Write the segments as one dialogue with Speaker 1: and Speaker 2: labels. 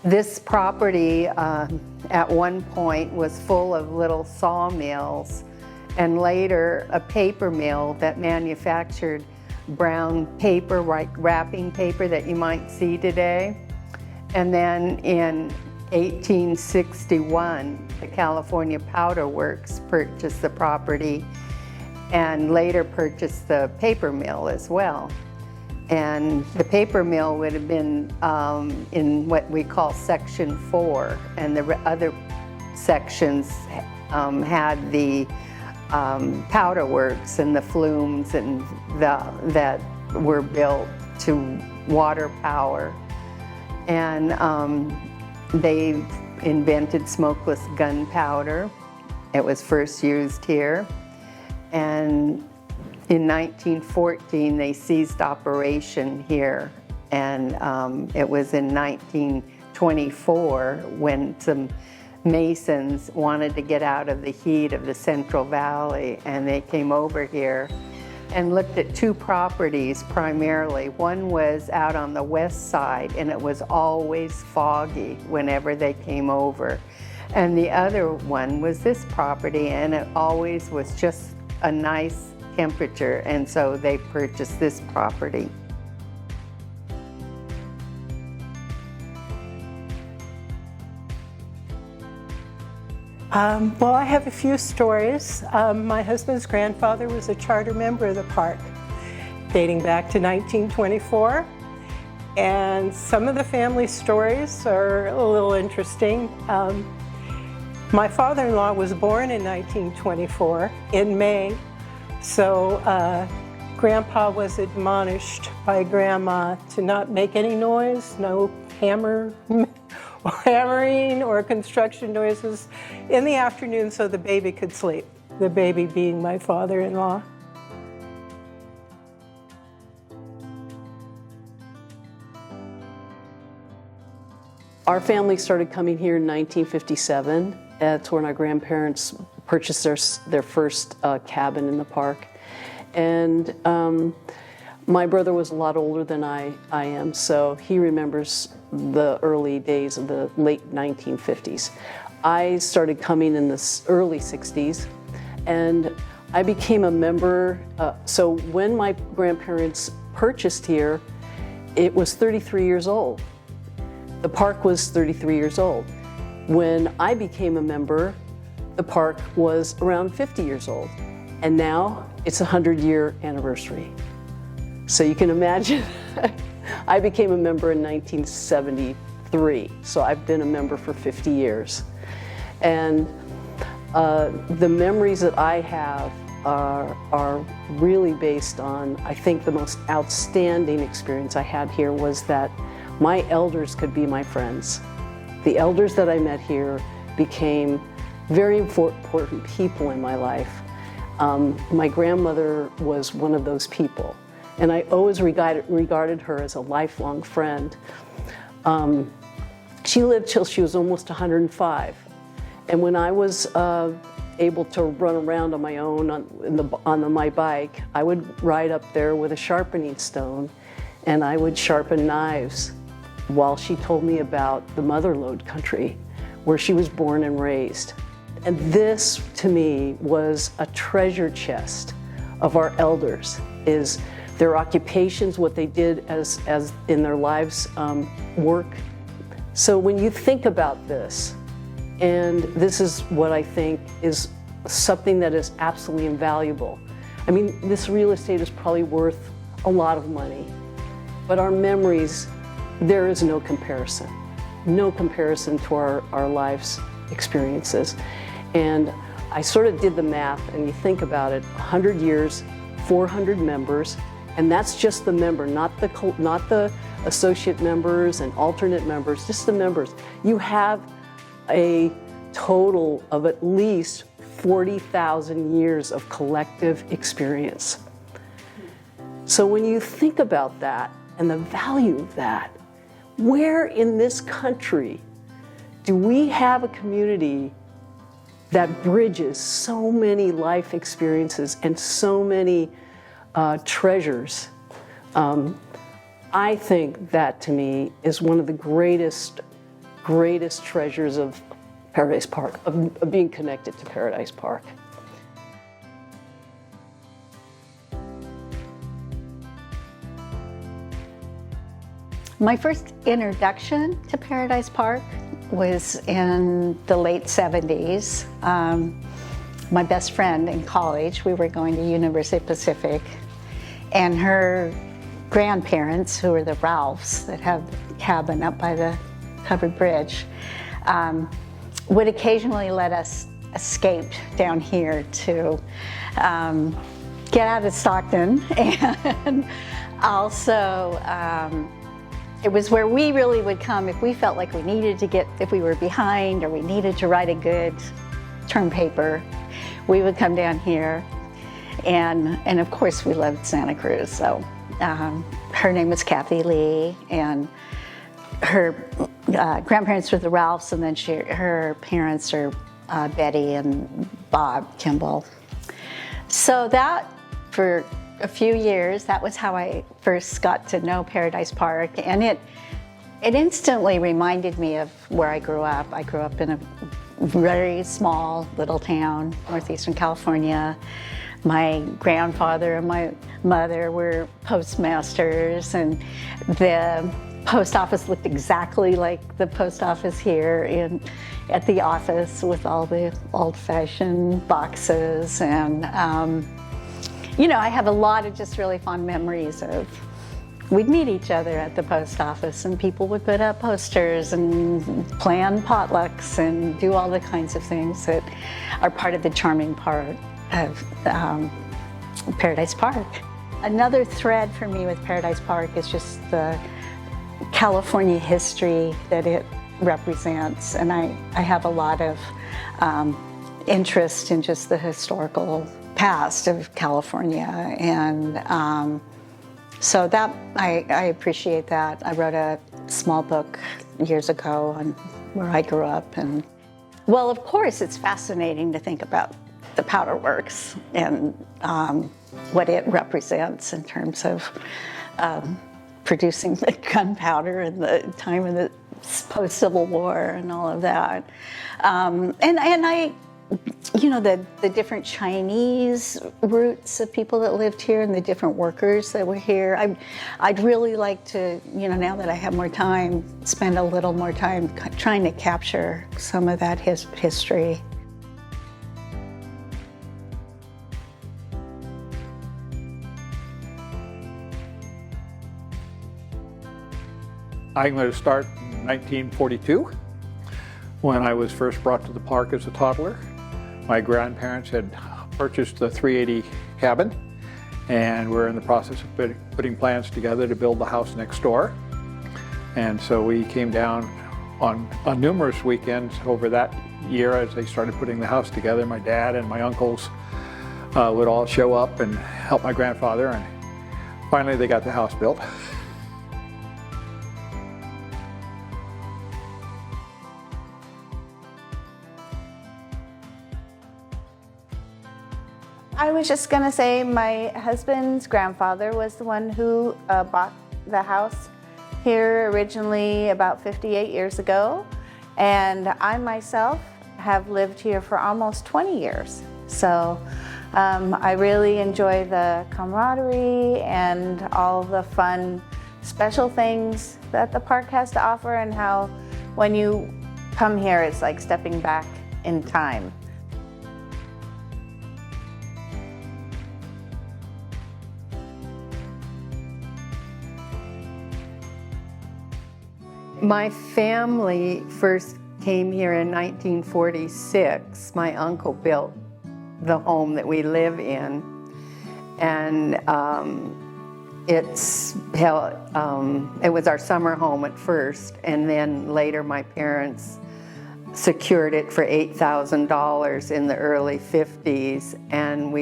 Speaker 1: This property at one point was full of little sawmills, and later a paper mill that manufactured brown paper, like wrapping paper that you might see today. And then in 1861, the California Powder Works purchased the property and later purchased the paper mill as well. And the paper mill would have been in what we call Section 4, and the other sections had the powder works and the flumes and that were built to water power. And they invented smokeless gunpowder. It was first used here. And in 1914, they ceased operation here. And it was in 1924 when some Masons wanted to get out of the heat of the Central Valley, and they came over here and looked at two properties primarily. One was out on the west side, and it was always foggy whenever they came over. And the other one was this property, and it always was just a nice temperature, and so they purchased this property.
Speaker 2: Well, I have a few stories. My husband's grandfather was a charter member of the park, dating back to 1924. And some of the family stories are a little interesting. My father-in-law was born in 1924, in May. So Grandpa was admonished by Grandma to not make any noise, no hammering or construction noises in the afternoon so the baby could sleep, the baby being my father-in-law.
Speaker 3: Our family started coming here in 1957. That's when our grandparents purchased their first cabin in the park. And my brother was a lot older than I am, so he remembers the early days of the late 1950s. I started coming in the early 60s, and I became a member. So when my grandparents purchased here, it was 33 years old. The park was 33 years old. When I became a member, the park was around 50 years old. And now it's a 100-year anniversary. So you can imagine, I became a member in 1973. So I've been a member for 50 years. And the memories that I have are really based on, I think the most outstanding experience I had here was that my elders could be my friends. The elders that I met here became very important people in my life. My grandmother was one of those people, and I always regarded her as a lifelong friend. She lived till she was almost 105, and when I was able to run around on my own on my bike, I would ride up there with a sharpening stone, and I would sharpen knives while she told me about the mother lode country where she was born and raised. And this, to me, was a treasure chest of our elders, is their occupations, what they did as in their lives work. So when you think about this, and this is what I think is something that is absolutely invaluable. I mean, this real estate is probably worth a lot of money, but our memories, there is no comparison to our lives' experiences. And I sort of did the math, and you think about it, 100 years, 400 members, and that's just the member, not the associate members and alternate members, just the members. You have a total of at least 40,000 years of collective experience. So when you think about that and the value of that, where in this country do we have a community that bridges so many life experiences and so many treasures? I think that, to me, is one of the greatest greatest treasures of Paradise Park, of being connected to Paradise Park.
Speaker 4: My first introduction to Paradise Park was in the late 70s. My best friend in college, we were going to University Pacific, and her grandparents, who were the Ralphs that have the cabin up by the covered bridge, would occasionally let us escape down here to get out of Stockton, and also it was where we really would come if we felt like we needed to get, if we were behind or we needed to write a good term paper, we would come down here. And of course we loved Santa Cruz. So her name was Kathy Lee, and her grandparents were the Ralphs, and then her parents are Betty and Bob Kimball. So that, for a few years, that was how I first got to know Paradise Park, and it instantly reminded me of where I grew up. I grew up in a very small little town, northeastern California. My grandfather and my mother were postmasters, and the post office looked exactly like the post office here at the office, with all the old-fashioned boxes. And you know, I have a lot of just really fond memories of, we'd meet each other at the post office, and people would put up posters and plan potlucks and do all the kinds of things that are part of the charming part of Paradise Park. Another thread for me with Paradise Park is just the California history that it represents, and I have a lot of interest in just the historical past of California, and so that I appreciate that. I wrote a small book years ago on where I grew up, and well, of course, it's fascinating to think about the Powder Works and what it represents in terms of producing the gunpowder and the time of the post-Civil War and all of that, and I. You know, the different Chinese roots of people that lived here and the different workers that were here. I'd really like to, you know, now that I have more time, spend a little more time trying to capture some of that history.
Speaker 5: I'm going to start in 1942, when I was first brought to the park as a toddler. My grandparents had purchased the 380 cabin, and we're in the process of putting plans together to build the house next door. And so we came down on numerous weekends over that year as they started putting the house together. My dad and my uncles would all show up and help my grandfather, and finally they got the house built.
Speaker 6: I was just gonna say my husband's grandfather was the one who bought the house here originally about 58 years ago, and I myself have lived here for almost 20 years. So I really enjoy the camaraderie and all the fun special things that the park has to offer, and how when you come here it's like stepping back in time.
Speaker 1: My family first came here in 1946. My uncle built the home that we live in, and it was our summer home at first, and then later my parents secured it for $8,000 in the early 50s, and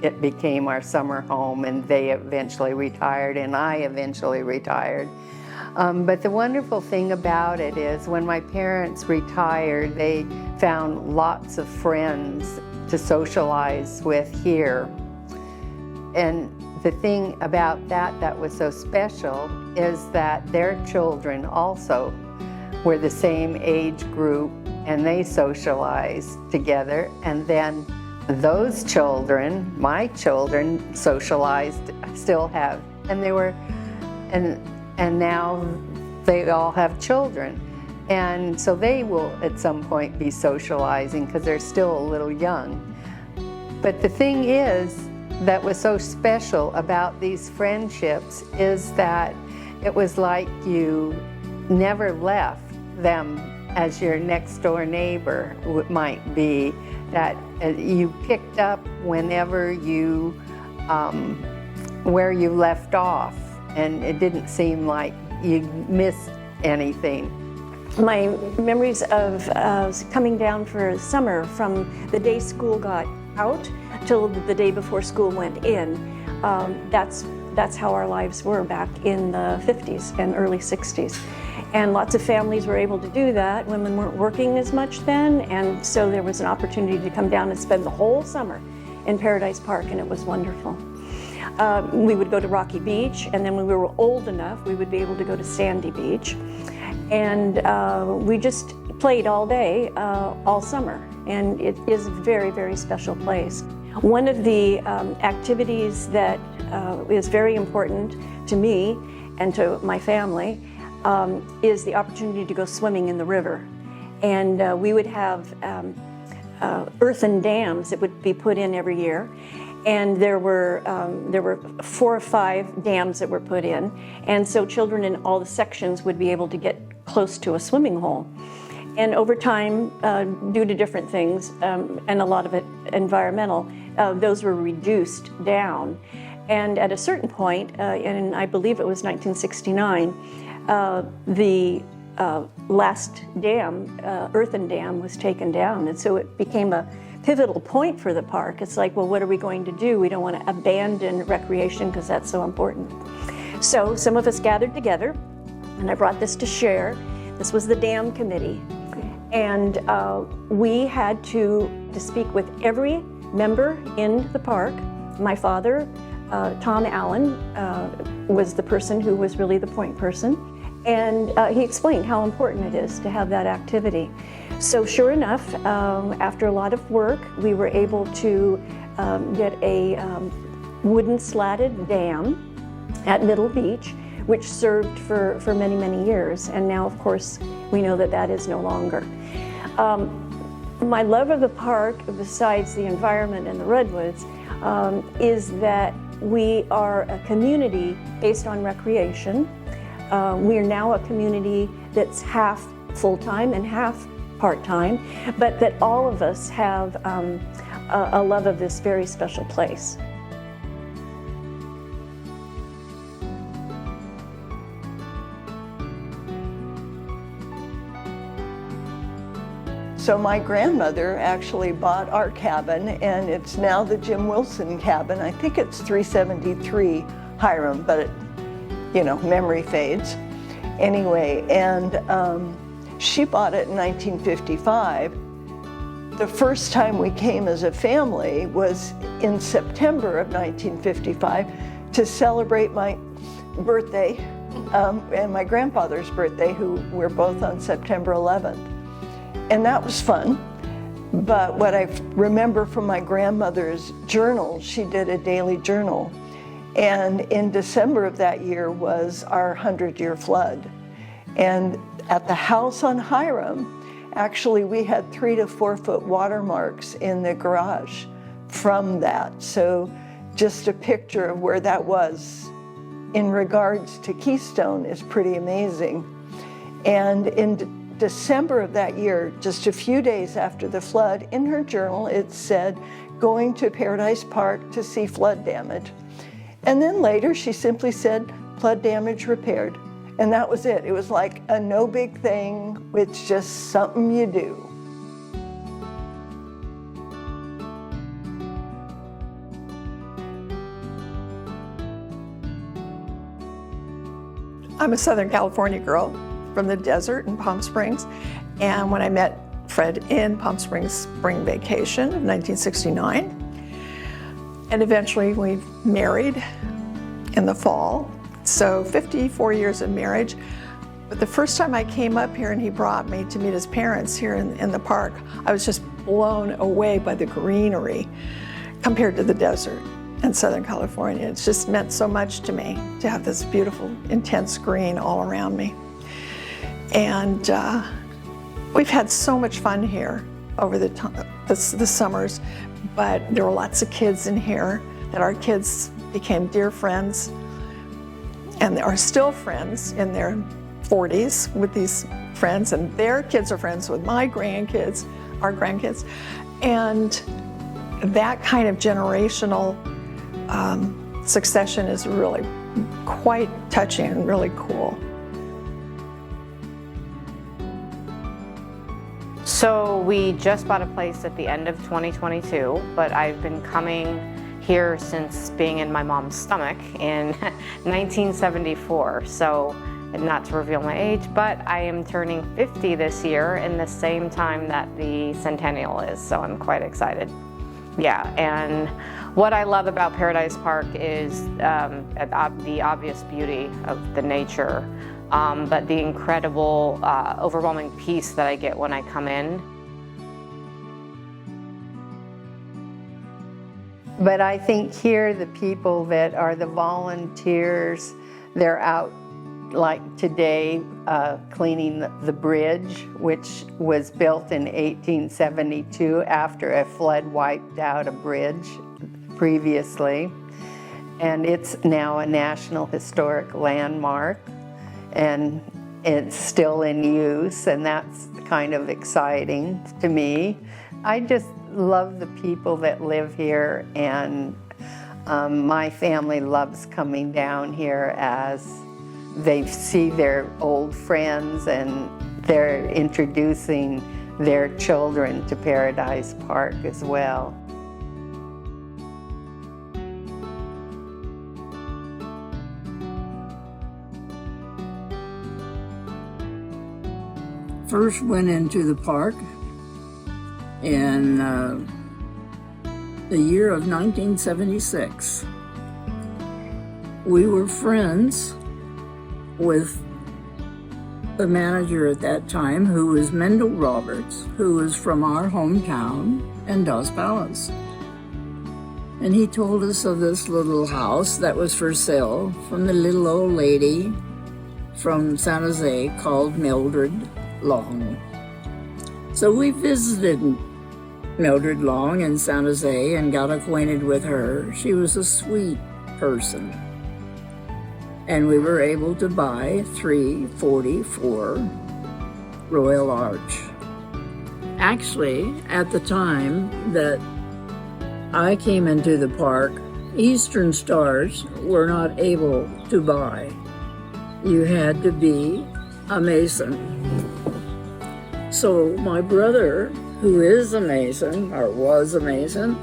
Speaker 1: it became our summer home, and they eventually retired, and I eventually retired. But the wonderful thing about it is when my parents retired, they found lots of friends to socialize with here. And the thing about that was so special is that their children also were the same age group, and they socialized together. And then those children, my children, socialized, still have, and they were, and now they all have children. And so they will at some point be socializing because they're still a little young. But the thing is that was so special about these friendships is that it was like you never left them as your next door neighbor might be, that you picked up whenever you, where you left off, and it didn't seem like you missed anything.
Speaker 7: My memories of coming down for summer from the day school got out till the day before school went in, that's how our lives were back in the 50s and early 60s. And lots of families were able to do that. Women weren't working as much then, and so there was an opportunity to come down and spend the whole summer in Paradise Park, and it was wonderful. We would go to Rocky Beach, and then when we were old enough, we would be able to go to Sandy Beach. And we just played all day, all summer, and it is a very, very special place. One of the activities that is very important to me and to my family is the opportunity to go swimming in the river. And we would have earthen dams that would be put in every year. And there were 4 or 5 dams that were put in. And so children in all the sections would be able to get close to a swimming hole. And over time, due to different things, and a lot of it environmental, those were reduced down. And at a certain point, and I believe it was 1969, the last dam, earthen dam, was taken down. And so it became a pivotal point for the park. It's like, well, what are we going to do? We don't want to abandon recreation because that's so important. So some of us gathered together, and I brought this to share. This was the dam committee. And we had to speak with every member in the park. My father, Tom Allen, was the person who was really the point person. And he explained how important it is to have that activity. So sure enough, after a lot of work, we were able to get a wooden slatted dam at Middle Beach, which served for many, many years. And now, of course, we know that that is no longer. My love of the park, besides the environment and the redwoods, is that we are a community based on recreation. We are now a community that's half full-time and half part-time, but that all of us have a love of this very special place.
Speaker 8: So my grandmother actually bought our cabin, and it's now the Jim Wilson cabin. I think it's 373 Hiram, but it, you know, memory fades. Anyway, and she bought it in 1955. The first time we came as a family was in September of 1955 to celebrate my birthday and my grandfather's birthday, who were both on September 11th. And that was fun. But what I remember from my grandmother's journal, she did a daily journal. And in December of that year was our 100-year flood. And at the house on Hiram, actually we had 3 to 4 foot watermarks in the garage from that. So just a picture of where that was in regards to Keystone is pretty amazing. And in December of that year, just a few days after the flood, in her journal it said, going to Paradise Park to see flood damage. And then later she simply said, flood damage repaired. And that was it. It was like a no big thing. It's just something you do.
Speaker 9: I'm a Southern California girl from the desert in Palm Springs. And when I met Fred in Palm Springs spring vacation of 1969, and eventually we married in the fall. So 54 years of marriage. But the first time I came up here and he brought me to meet his parents here in the park, I was just blown away by the greenery compared to the desert in Southern California. It's just meant so much to me to have this beautiful, intense green all around me. And we've had so much fun here over the summers, but there were lots of kids in here that our kids became dear friends and they are still friends in their 40s with these friends, and their kids are friends with my grandkids, our grandkids. And that kind of generational succession is really quite touching and really cool.
Speaker 10: So we just bought a place at the end of 2022, but I've been coming here since being in my mom's stomach in 1974. So, not to reveal my age, but I am turning 50 this year in the same time that the Centennial is, so I'm quite excited. Yeah, and what I love about Paradise Park is the obvious beauty of the nature, but the incredible, overwhelming peace that I get when I come in.
Speaker 1: But I think here the people that are the volunteers, they're out like today cleaning the bridge, which was built in 1872 after a flood wiped out a bridge previously. And it's now a National Historic Landmark, and it's still in use, and that's kind of exciting to me. I just love the people that live here, and my family loves coming down here as they see their old friends and they're introducing their children to Paradise Park as well.
Speaker 11: First went into the park in the year of 1976. We were friends with the manager at that time, who was Mabel Roberts, who was from our hometown in Dos Palace. And he told us of this little house that was for sale from the little old lady from San Jose called Mildred Long. So we visited Mildred Long in San Jose and got acquainted with her. She was a sweet person. And we were able to buy 344 Royal Arch. Actually, at the time that I came into the park, Eastern Stars were not able to buy. You had to be a Mason. So my brother, who is a Mason, or was a Mason,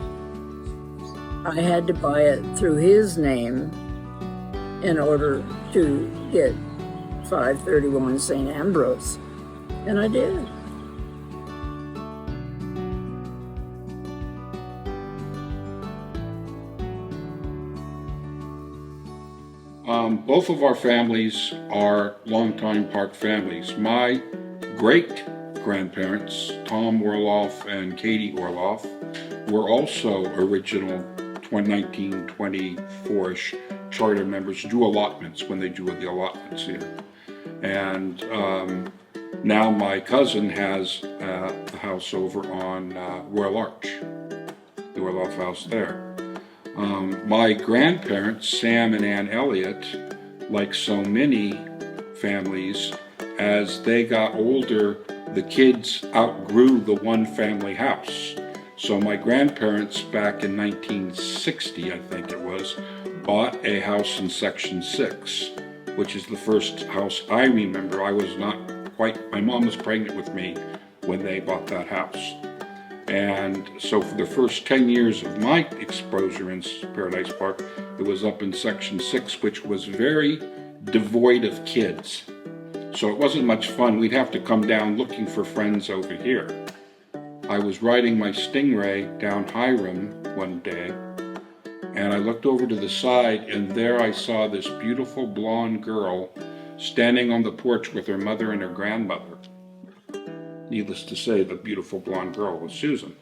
Speaker 11: I had to buy it through his name in order to get 531 St. Ambrose, and I did.
Speaker 12: Both of our families are longtime park families. My great-grandparents, Tom Orloff and Katie Orloff, were also original 1924-ish charter members, do allotments when they do the allotments here. And now my cousin has a house over on Royal Arch, the Orloff house there. My grandparents, Sam and Ann Elliott, like so many families, as they got older, the kids outgrew the one family house. So my grandparents back in 1960, I think it was, bought a house in Section 6, which is the first house I remember. I was not quite, my mom was pregnant with me when they bought that house. And so for the first 10 years of my exposure in Paradise Park, it was up in Section 6, which was very devoid of kids. So it wasn't much fun. We'd have to come down looking for friends over here. I was riding my Stingray down Hiram one day, and I looked over to the side, and there I saw this beautiful blonde girl standing on the porch with her mother and her grandmother. Needless to say, the beautiful blonde girl was Susan.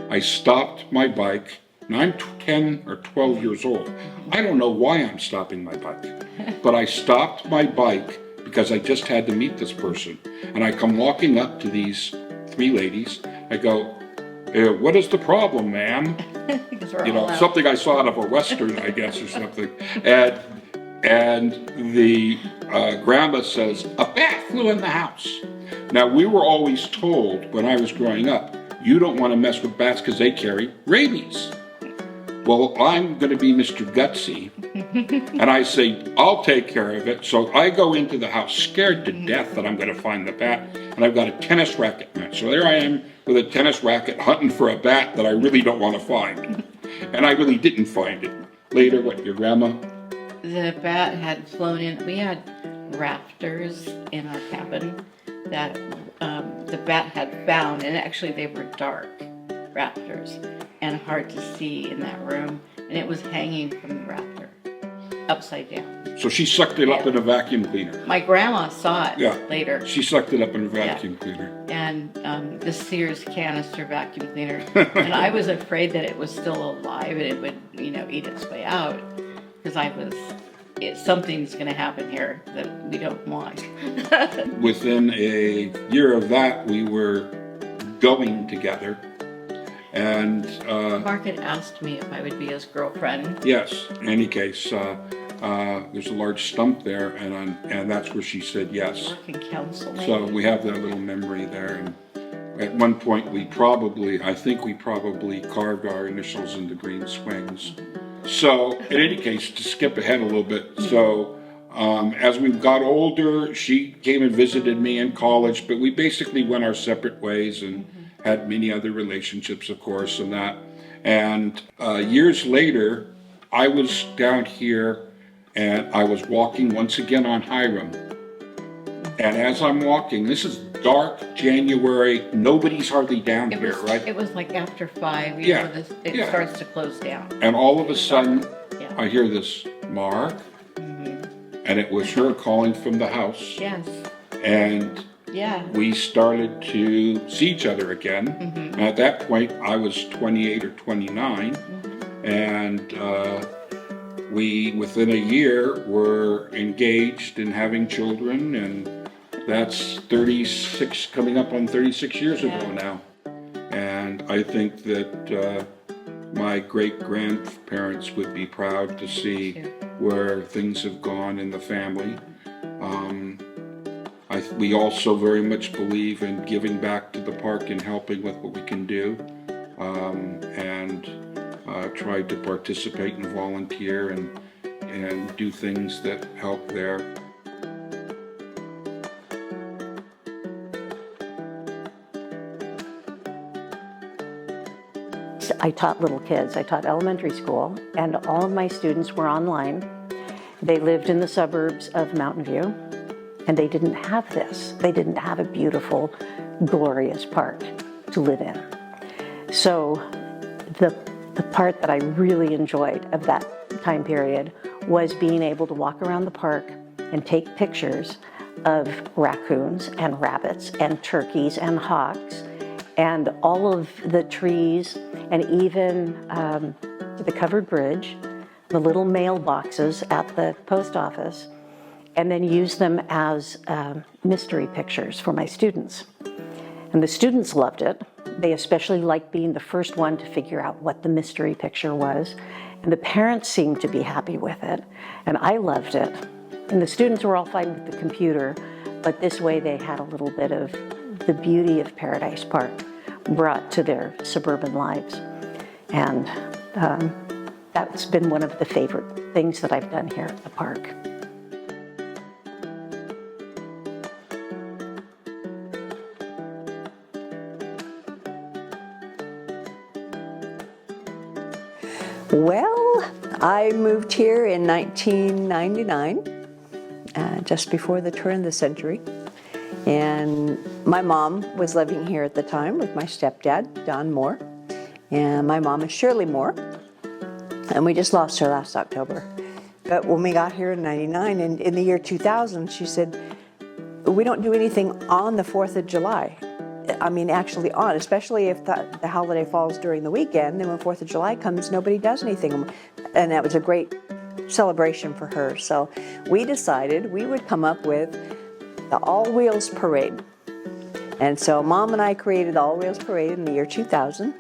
Speaker 12: I stopped my bike, and I'm 10 or 12 years old. I don't know why I'm stopping my bike, but I stopped my bike because I just had to meet this person. And I come walking up to these three ladies. I go, what is the problem, ma'am? You know, something I saw out of a Western, I guess, or something. And the grandma says, a bat flew in the house. Now, we were always told when I was growing up, you don't want to mess with bats because they carry rabies. Well, I'm going to be Mr. Gutsy, and I say, I'll take care of it. So I go into the house scared to death that I'm going to find the bat, and I've got a tennis racket match. So there I am with a tennis racket hunting for a bat that I really don't want to find. And I really didn't find it. Later, what, your grandma?
Speaker 13: The bat had flown in. We had rafters in our cabin that the bat had found, and actually they were dark rafters and hard to see in that room, and it was hanging from the rafter upside down.
Speaker 12: So she sucked it up in a vacuum cleaner.
Speaker 13: My grandma saw it later.
Speaker 12: She sucked it up in a vacuum cleaner.
Speaker 13: And the Sears canister vacuum cleaner. And I was afraid that it was still alive and it would, you know, eat its way out, because something's going to happen here that we don't want.
Speaker 12: Within a year of that, we were going together. And
Speaker 13: Mark had asked me if I would be his girlfriend.
Speaker 12: Yes, in any case, there's a large stump there, and that's where she said yes.
Speaker 13: Mark and counsel.
Speaker 12: So we have that little memory there. And at one point, I think we probably carved our initials into green swings. So in any case, to skip ahead a little bit, so as we got older, she came and visited me in college, but we basically went our separate ways and had many other relationships, of course, and that. And years later, I was down here and I was walking once again on Hiram. And as I'm walking, this is dark January, nobody's hardly down here, right?
Speaker 13: It was like after 5, you know, it starts to close down.
Speaker 12: And all of a sudden, I hear this, Mark, and it was her calling from the house.
Speaker 13: Yes.
Speaker 12: And we started to see each other again. And at that point, I was 28 or 29, and we, within a year, were engaged and having children, and that's 36, coming up on 36 years ago now. And I think that my great-grandparents would be proud to see where things have gone in the family. We also very much believe in giving back to the park and helping with what we can do, and try to participate and volunteer and do things that help there.
Speaker 14: I taught little kids. I taught elementary school, and all of my students were online. They lived in the suburbs of Mountain View, and they didn't have this. They didn't have a beautiful, glorious park to live in. So the part that I really enjoyed of that time period was being able to walk around the park and take pictures of raccoons and rabbits and turkeys and hawks and all of the trees, and even the covered bridge, the little mailboxes at the post office, and then use them as mystery pictures for my students. And the students loved it. They especially liked being the first one to figure out what the mystery picture was. And the parents seemed to be happy with it, and I loved it. And the students were all fine with the computer, but this way they had a little bit of the beauty of Paradise Park brought to their suburban lives. And that's been one of the favorite things that I've done here at the park.
Speaker 15: Well, I moved here in 1999, just before the turn of the century. And my mom was living here at the time with my stepdad, Don Moore. And my mom is Shirley Moore. And we just lost her last October. But when we got here in 99 and in the year 2000, she said, we don't do anything on the 4th of July. I mean, actually on, especially if the holiday falls during the weekend, then when 4th of July comes, nobody does anything. And that was a great celebration for her. So we decided we would come up with the All Wheels Parade. And so Mom and I created the All Wheels Parade in the year 2000.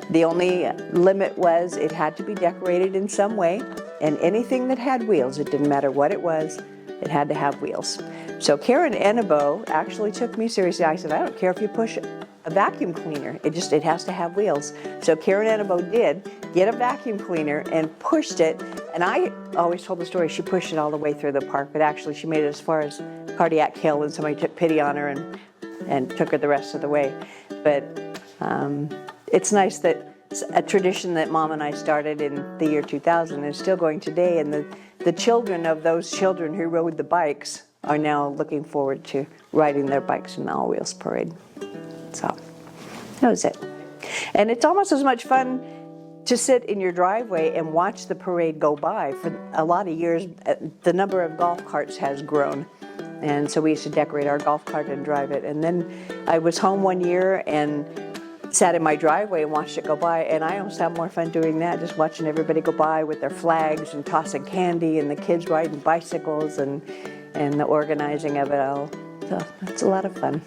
Speaker 15: The only limit was it had to be decorated in some way, and anything that had wheels, it didn't matter what it was, it had to have wheels. So Karen Enebo actually took me seriously. I said, I don't care if you push a vacuum cleaner, it has to have wheels. So Karen Enebo did get a vacuum cleaner and pushed it, and I always told the story, she pushed it all the way through the park, but actually she made it as far as Cardiac Hill, and somebody took pity on her and took her the rest of the way. But it's nice that a tradition that Mom and I started in the year 2000 is still going today, and the children of those children who rode the bikes are now looking forward to riding their bikes in the All Wheels Parade. So that was it. And it's almost as much fun to sit in your driveway and watch the parade go by. For a lot of years, the number of golf carts has grown. And so we used to decorate our golf cart and drive it. And then I was home one year and sat in my driveway and watched it go by, and I almost have more fun doing that, just watching everybody go by with their flags and tossing candy and the kids riding bicycles and the organizing of it all. So it's a lot of fun.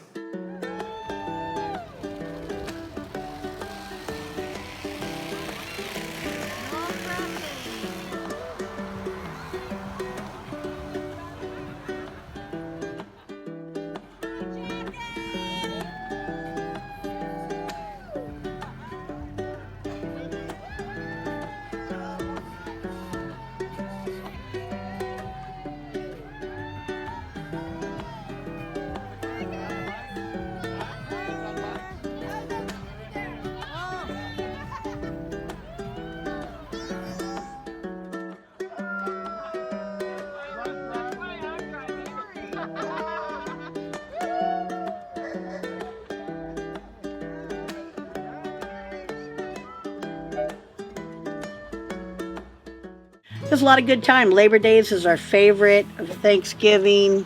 Speaker 16: There's a lot of good time. Labor Days is our favorite. Thanksgiving,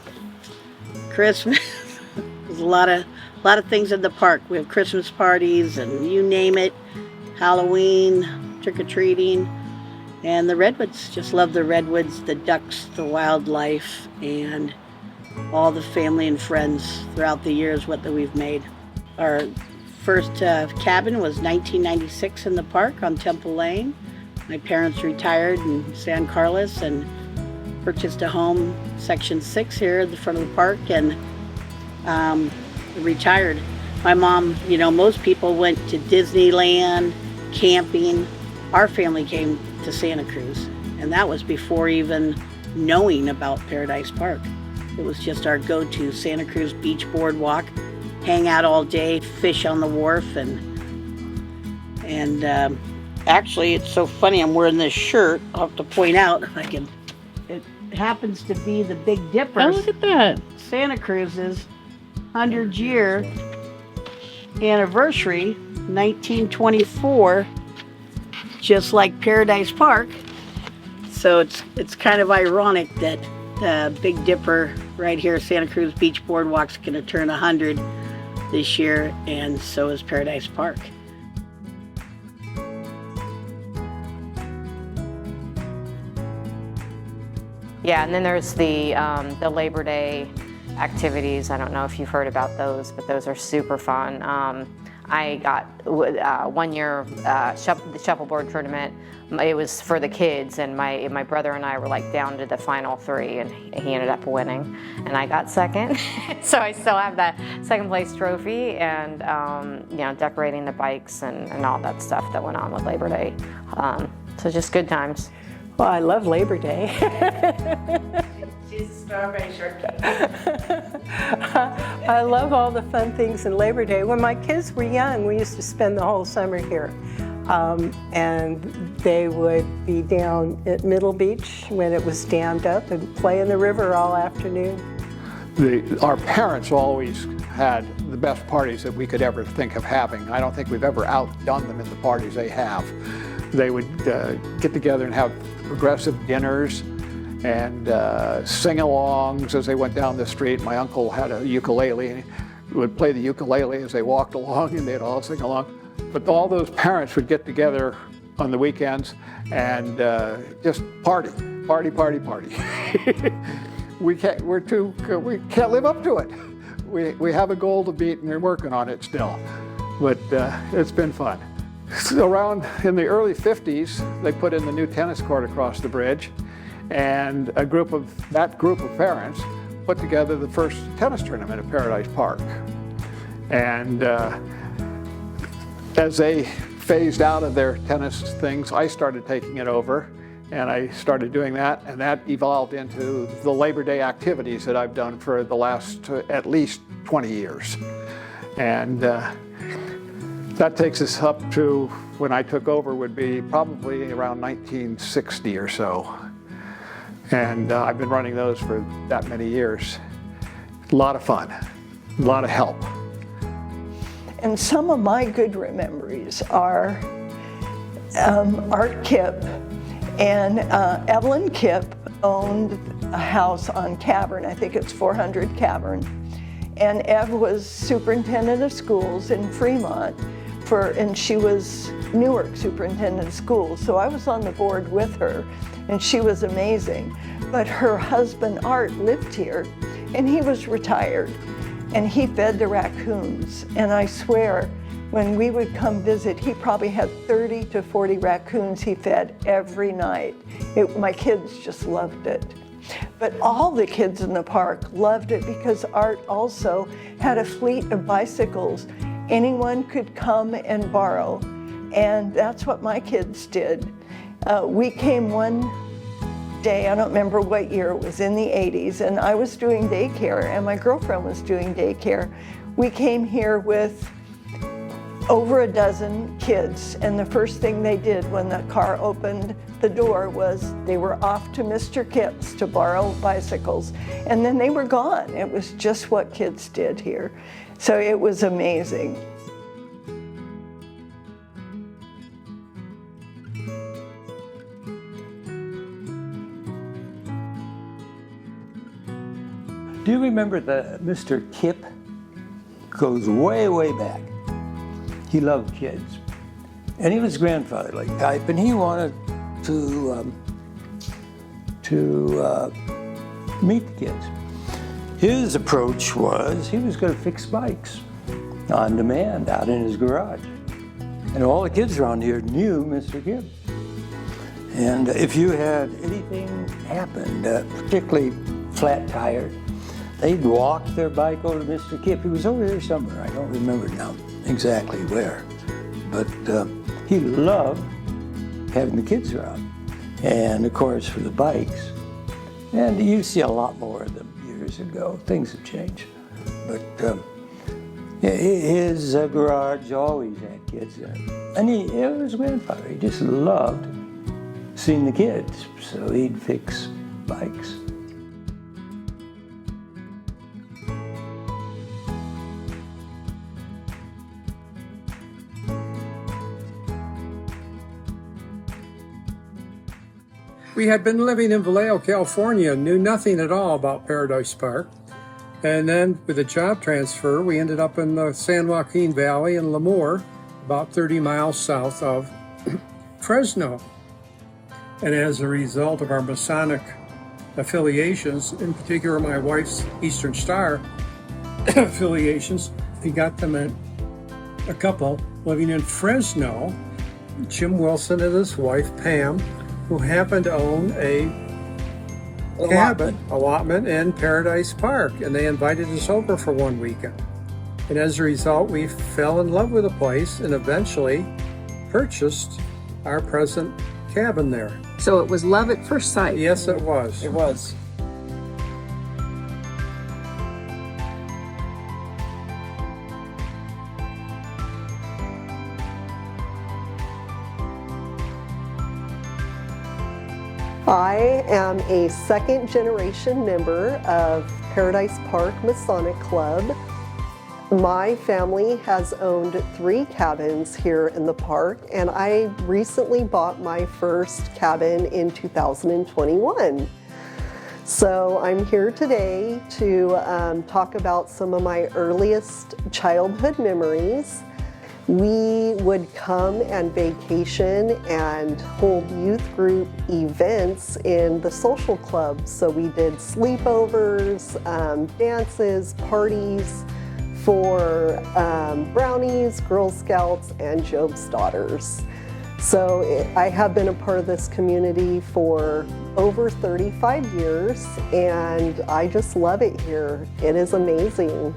Speaker 16: Christmas. There's a lot of things in the park. We have Christmas parties and you name it. Halloween, trick-or-treating, and the redwoods. Just love the redwoods, the ducks, the wildlife, and all the family and friends throughout the years that we've made. Our first cabin was 1996 in the park on Temple Lane. My parents retired in San Carlos and purchased a home, Section 6 here at the front of the park, and retired. My mom, you know, most people went to Disneyland, camping. Our family came to Santa Cruz, and that was before even knowing about Paradise Park. It was just our go-to Santa Cruz Beach Boardwalk, hang out all day, fish on the wharf, and actually, it's so funny, I'm wearing this shirt, I'll have to point out if I can. It happens to be the Big Dipper.
Speaker 13: Oh, look at that.
Speaker 16: Santa Cruz's 100-year anniversary, 1924, just like Paradise Park. So it's kind of ironic that the Big Dipper right here, Santa Cruz Beach Boardwalk's going to turn 100 this year, and so is Paradise Park.
Speaker 10: Yeah, and then there's the Labor Day activities. I don't know if you've heard about those, but those are super fun. I got 1 year the shuffleboard tournament. It was for the kids, and my brother and I were like down to the final three, and he ended up winning, and I got second. So I still have that second place trophy, and you know, decorating the bikes and all that stuff that went on with Labor Day. So just good times.
Speaker 2: Well, I love Labor Day.
Speaker 10: She's a strawberry shortcake.
Speaker 2: I love all the fun things in Labor Day. When my kids were young, we used to spend the whole summer here. And they would be down at Middle Beach when it was dammed up and play in the river all afternoon.
Speaker 5: Our parents always had the best parties that we could ever think of having. I don't think we've ever outdone them in the parties they have. They would get together and have progressive dinners and sing-alongs as they went down the street. My uncle had a ukulele, and he would play the ukulele as they walked along, and they'd all sing along. But all those parents would get together on the weekends and just party. We can't live up to it. We have a goal to beat, and we're working on it still. But it's been fun. So around in the early 50s, they put in the new tennis court across the bridge, and that group of parents put together the first tennis tournament at Paradise Park. And as they phased out of their tennis things, I started taking it over, and I started doing that, and that evolved into the Labor Day activities that I've done for the last at least 20 years. And that takes us up to when I took over would be probably around 1960 or so. And I've been running those for that many years. A lot of fun, a lot of help.
Speaker 8: And some of my good memories are Art Kipp, and Evelyn Kipp owned a house on Cavern. I think it's 400 Cavern. And Ev was superintendent of schools in Fremont, and she was Newark superintendent of schools. So I was on the board with her, and she was amazing. But her husband, Art, lived here, and he was retired, and he fed the raccoons. And I swear, when we would come visit, he probably had 30 to 40 raccoons he fed every night. My kids just loved it. But all the kids in the park loved it because Art also had a fleet of bicycles anyone could come and borrow. And that's what my kids did. We came one day, I don't remember what year, it was in the 80s, and I was doing daycare and my girlfriend was doing daycare. We came here with over a dozen kids, and the first thing they did when the car opened the door was they were off to Mr. Kipp's to borrow bicycles, and then they were gone. It was just what kids did here. So it was amazing.
Speaker 17: Do you remember Mr. Kipp? Goes way, way back. He loved kids. And he was grandfatherly type, and he wanted to meet the kids. His approach was he was going to fix bikes on demand out in his garage. And all the kids around here knew Mr. Kipp. And if you had anything happen, particularly flat tire, they'd walk their bike over to Mr. Kipp. He was over here somewhere. I don't remember now exactly where. But he loved having the kids around. And of course, for the bikes. And you see a lot more of them years ago. Things have changed. But his garage always had kids in it. And it was grandfather. He just loved seeing the kids. So he'd fix bikes.
Speaker 18: We had been living in Vallejo, California, knew nothing at all about Paradise Park. And then with a job transfer, we ended up in the San Joaquin Valley in Lemoore, about 30 miles south of Fresno. And as a result of our Masonic affiliations, in particular my wife's Eastern Star affiliations, we got them a couple living in Fresno, Jim Wilson and his wife, Pam, who happened to own a allotment in Paradise Park, and they invited us over for one weekend. And as a result, we fell in love with the place and eventually purchased our present cabin there.
Speaker 19: So it was love at first sight.
Speaker 18: Yes, it was.
Speaker 19: It was.
Speaker 20: I am a second generation member of Paradise Park Masonic Club. My family has owned 3 cabins here in the park, and I recently bought my first cabin in 2021. So I'm here today to talk about some of my earliest childhood memories. We would come and vacation and hold youth group events in the social club. So we did sleepovers, dances, parties for brownies, Girl Scouts, and Job's Daughters. So I have been a part of this community for over 35 years, and I just love it here. It is amazing.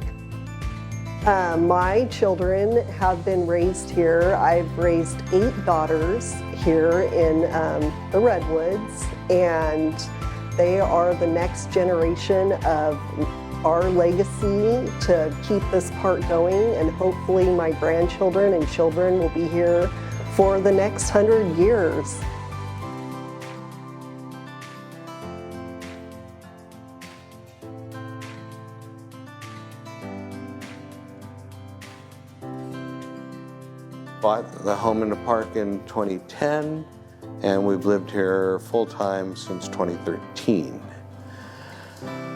Speaker 20: My children have been raised here. I've raised 8 daughters here in the Redwoods, and they are the next generation of our legacy to keep this park going, and hopefully my grandchildren and children will be here for the next 100 years.
Speaker 21: Bought the home in the park in 2010, and we've lived here full-time since 2013.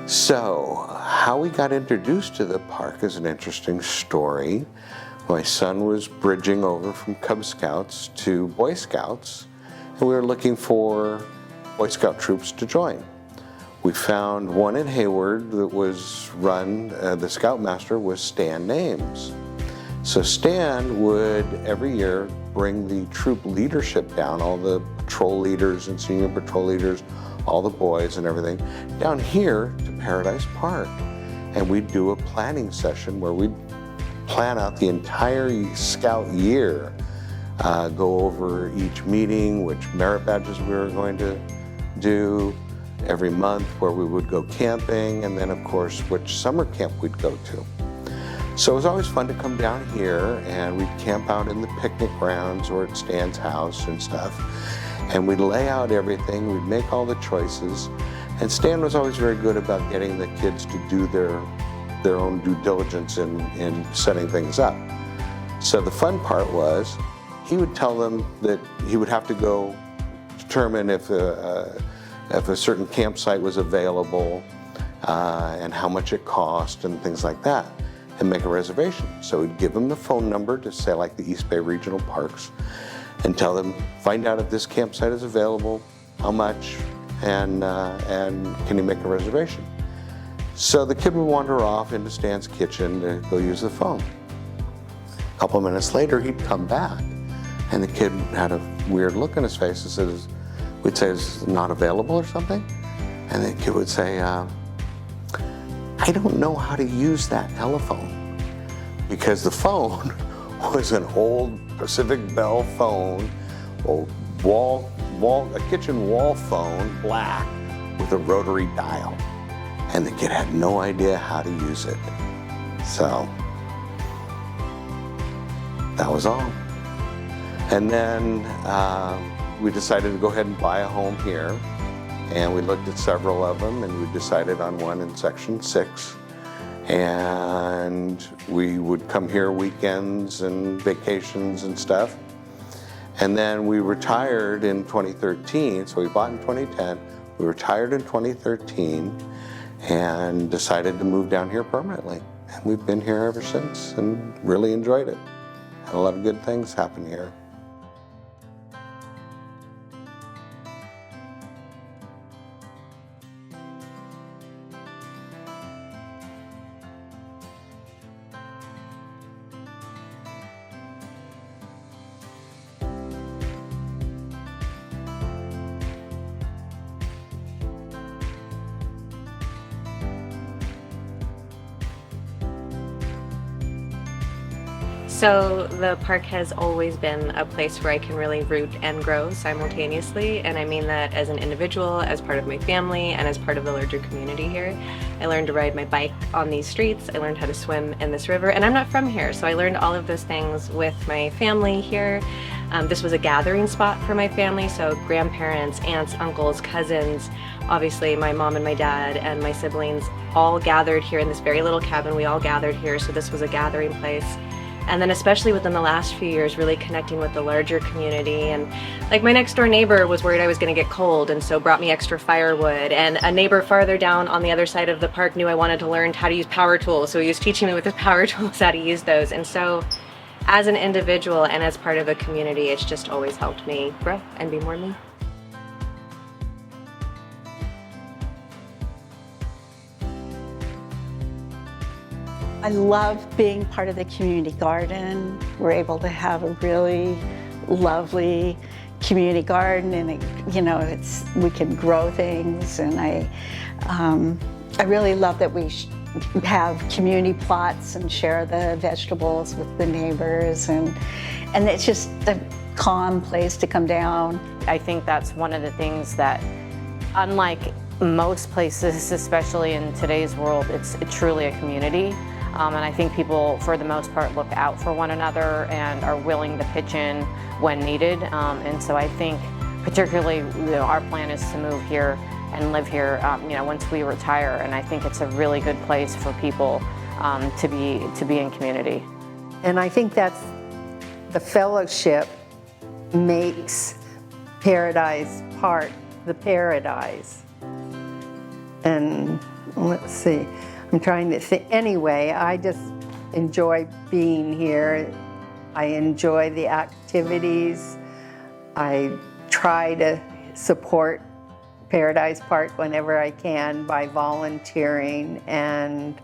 Speaker 21: So, how we got introduced to the park is an interesting story. My son was bridging over from Cub Scouts to Boy Scouts, and we were looking for Boy Scout troops to join. We found one in Hayward that was run, the Scoutmaster was Stan Ames. So Stan would every year bring the troop leadership down, all the patrol leaders and senior patrol leaders, all the boys and everything, down here to Paradise Park. And we'd do a planning session where we'd plan out the entire Scout year, go over each meeting, which merit badges we were going to do every month, where we would go camping, and then of course which summer camp we'd go to. So it was always fun to come down here, and we'd camp out in the picnic grounds or at Stan's house and stuff. And we'd lay out everything, we'd make all the choices. And Stan was always very good about getting the kids to do their own due diligence in setting things up. So the fun part was, he would tell them that he would have to go determine if a certain campsite was available and how much it cost and things like that, and make a reservation. So we'd give them the phone number to say like the East Bay Regional Parks and tell them, find out if this campsite is available, how much, and can you make a reservation? So the kid would wander off into Stan's kitchen to go use the phone. A couple of minutes later, he'd come back, and the kid had a weird look on his face and says, we'd say, is it not available or something? And the kid would say, I don't know how to use that telephone, because the phone was an old Pacific Bell phone, a kitchen wall phone, black, with a rotary dial. And the kid had no idea how to use it. So that was all. And then we decided to go ahead and buy a home here. And we looked at several of them, and we decided on one in Section 6. And we would come here weekends and vacations and stuff. And then we retired in 2013, so we bought in 2010. We retired in 2013 and decided to move down here permanently. And we've been here ever since and really enjoyed it. Had a lot of good things happen here.
Speaker 22: So the park has always been a place where I can really root and grow simultaneously, and I mean that as an individual, as part of my family, and as part of the larger community here. I learned to ride my bike on these streets, I learned how to swim in this river, and I'm not from here, so I learned all of those things with my family here. This was a gathering spot for my family, so grandparents, aunts, uncles, cousins, obviously my mom and my dad and my siblings all gathered here in this very little cabin. We all gathered here, so this was a gathering place. And then especially within the last few years, really connecting with the larger community. And like my next door neighbor was worried I was gonna get cold and so brought me extra firewood. And a neighbor farther down on the other side of the park knew I wanted to learn how to use power tools. So he was teaching me with his power tools how to use those. And so as an individual and as part of a community, it's just always helped me grow and be more me.
Speaker 3: I love being part of the community garden. We're able to have a really lovely community garden, and we can grow things. And I really love that we have community plots and share the vegetables with the neighbors, and it's just a calm place to come down.
Speaker 10: I think that's one of the things that, unlike most places, especially in today's world, it's truly a community. And I think people, for the most part, look out for one another and are willing to pitch in when needed. And so I think, particularly, our plan is to move here and live here, once we retire. And I think it's a really good place for people to be in community.
Speaker 1: And I think that's the fellowship makes Paradise Park the paradise. And let's see. I'm trying to think. Anyway, I just enjoy being here. I enjoy the activities. I try to support Paradise Park whenever I can by volunteering and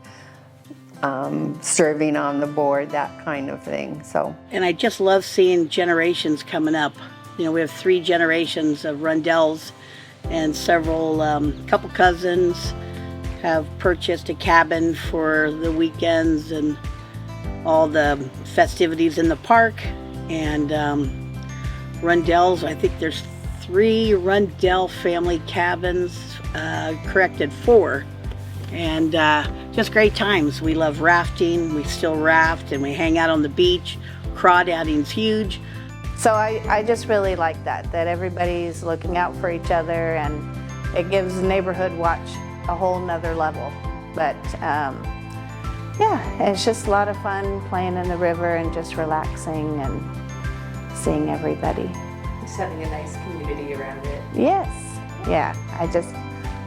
Speaker 1: serving on the board, that kind of thing.
Speaker 16: And I just love seeing generations coming up. We have 3 generations of Rundells, and several, couple cousins have purchased a cabin for the weekends and all the festivities in the park. And Rundells, I think there's 3 Rundell family cabins, corrected 4. And just great times. We love rafting, we still raft, and we hang out on the beach. Crawdadding's huge.
Speaker 6: So I just really like that everybody's looking out for each other, and it gives the neighborhood watch a whole nother level. But yeah, it's just a lot of fun playing in the river and just relaxing and seeing everybody.
Speaker 22: Just having a nice community around it.
Speaker 6: Yes, yeah,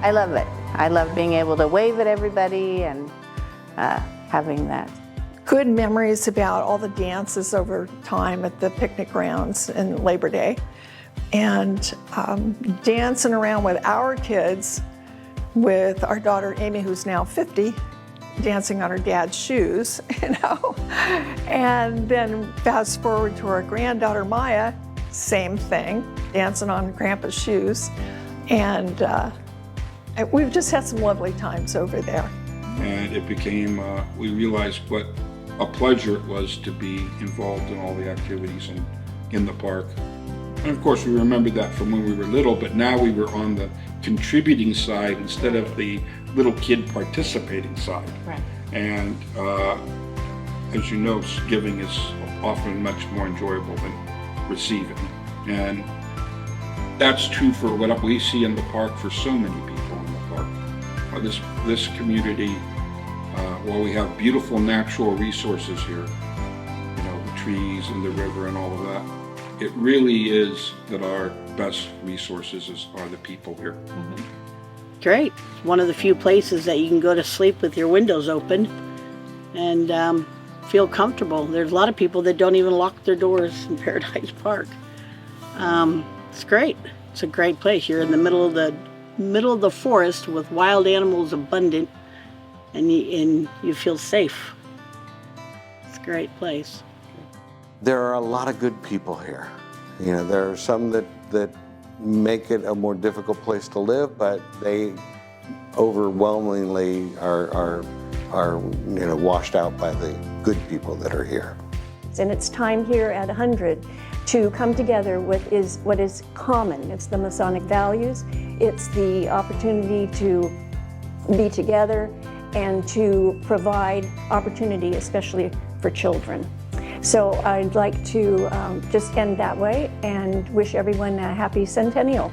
Speaker 6: I love it. I love being able to wave at everybody and having that.
Speaker 9: Good memories about all the dances over time at the picnic grounds in Labor Day, and dancing around with our kids, with our daughter Amy, who's now 50, dancing on her dad's shoes, and then fast forward to our granddaughter Maya, same thing, dancing on grandpa's shoes, and we've just had some lovely times over there.
Speaker 12: And it became, we realized what a pleasure it was to be involved in all the activities in the park. And of course we remembered that from when we were little, but now we were on the contributing side instead of the little kid participating side.
Speaker 10: Right.
Speaker 12: And as you know, giving is often much more enjoyable than receiving. And that's true for what we see in the park for so many people in the park. This community, while we have beautiful natural resources here, the trees and the river and all of that, it really is that our best resources are the people here.
Speaker 16: Mm-hmm. Great. It's one of the few places that you can go to sleep with your windows open and feel comfortable. There's a lot of people that don't even lock their doors in Paradise Park. It's great. It's a great place. You're in the middle of the forest with wild animals abundant, and you feel safe. It's a great place.
Speaker 21: There are a lot of good people here. There are some that make it a more difficult place to live, but they overwhelmingly are washed out by the good people that are here.
Speaker 7: And it's time here at 100 to come together with what is common. It's the Masonic values. It's the opportunity to be together and to provide opportunity, especially for children. So I'd like to just end that way and wish everyone a happy Centennial.